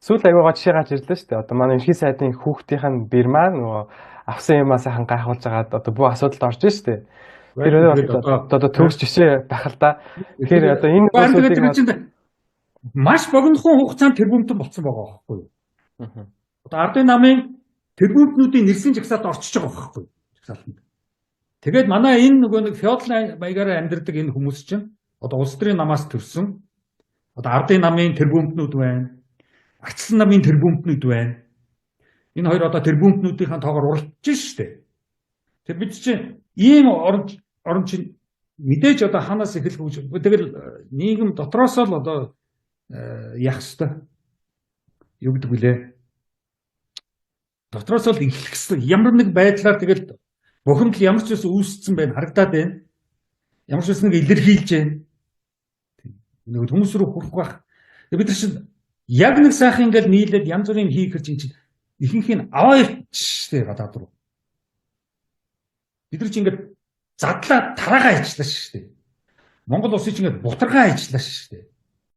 сүүл аягаа жишээ гарч ирлээ шүү дээ. Одоо манай ерхий сайдын хүүхдийнх нь бэр маань нөгөө авсан юмаа сайхан гайхуулж агаад одоо бүх асуудалд орж шүү дээ. Тэр одоо төгс жишээ байх л да. Тэгэхээр одоо энэ зүйлсүүдийг маш богинохон хугацаанд тэрбумтэн болсон байгаа байхгүй юу? Одоо ардын намын тэрбумтнуудын нэрсийн жагсаалд орчиж байгаа байхгүй юу? Жагсаалтанд. Тэгээд манай энэ нөгөө нэг феодал баягаараа амьдардаг энэ хүмүүс чинь одоо улс төрийн намаас төрсөн одоо ардын намын тэрбумтнууд байна. Агцлан намын тэрбумтнууд байна. Энэ хоёр одоо тэрбумтнуудынхаа тоогоор уралдаж штэ. Тэр бид чинь ийм орон чинь мэдээж одоо ханаас эхлэх үгүй. Тэгэл нийгэм дотроос л одоо яах ёстой. Юу гэдэг вүлээ? Дотроос л эхлэх ёстой. Ямар нэг байдлаар тэгэл бухимдал ямар ч үс үүссэн байна харагдаад байна. Ямар ч үс нэг илэрхийлж байна. Нэг хүмүүс рүү хүрэх байх. Бид нар чинь яг нэг сайхан ингээл нийлээд янз бүрийн хийх гэж чинь ихэнх нь аваа ирчихтэй гадаад руу. Бид нар чинь ингээд задлаа тараага хийчлаа шүү дээ. Монгол улсыг чинь ингээд бутаргаа хийчлаа шүү дээ.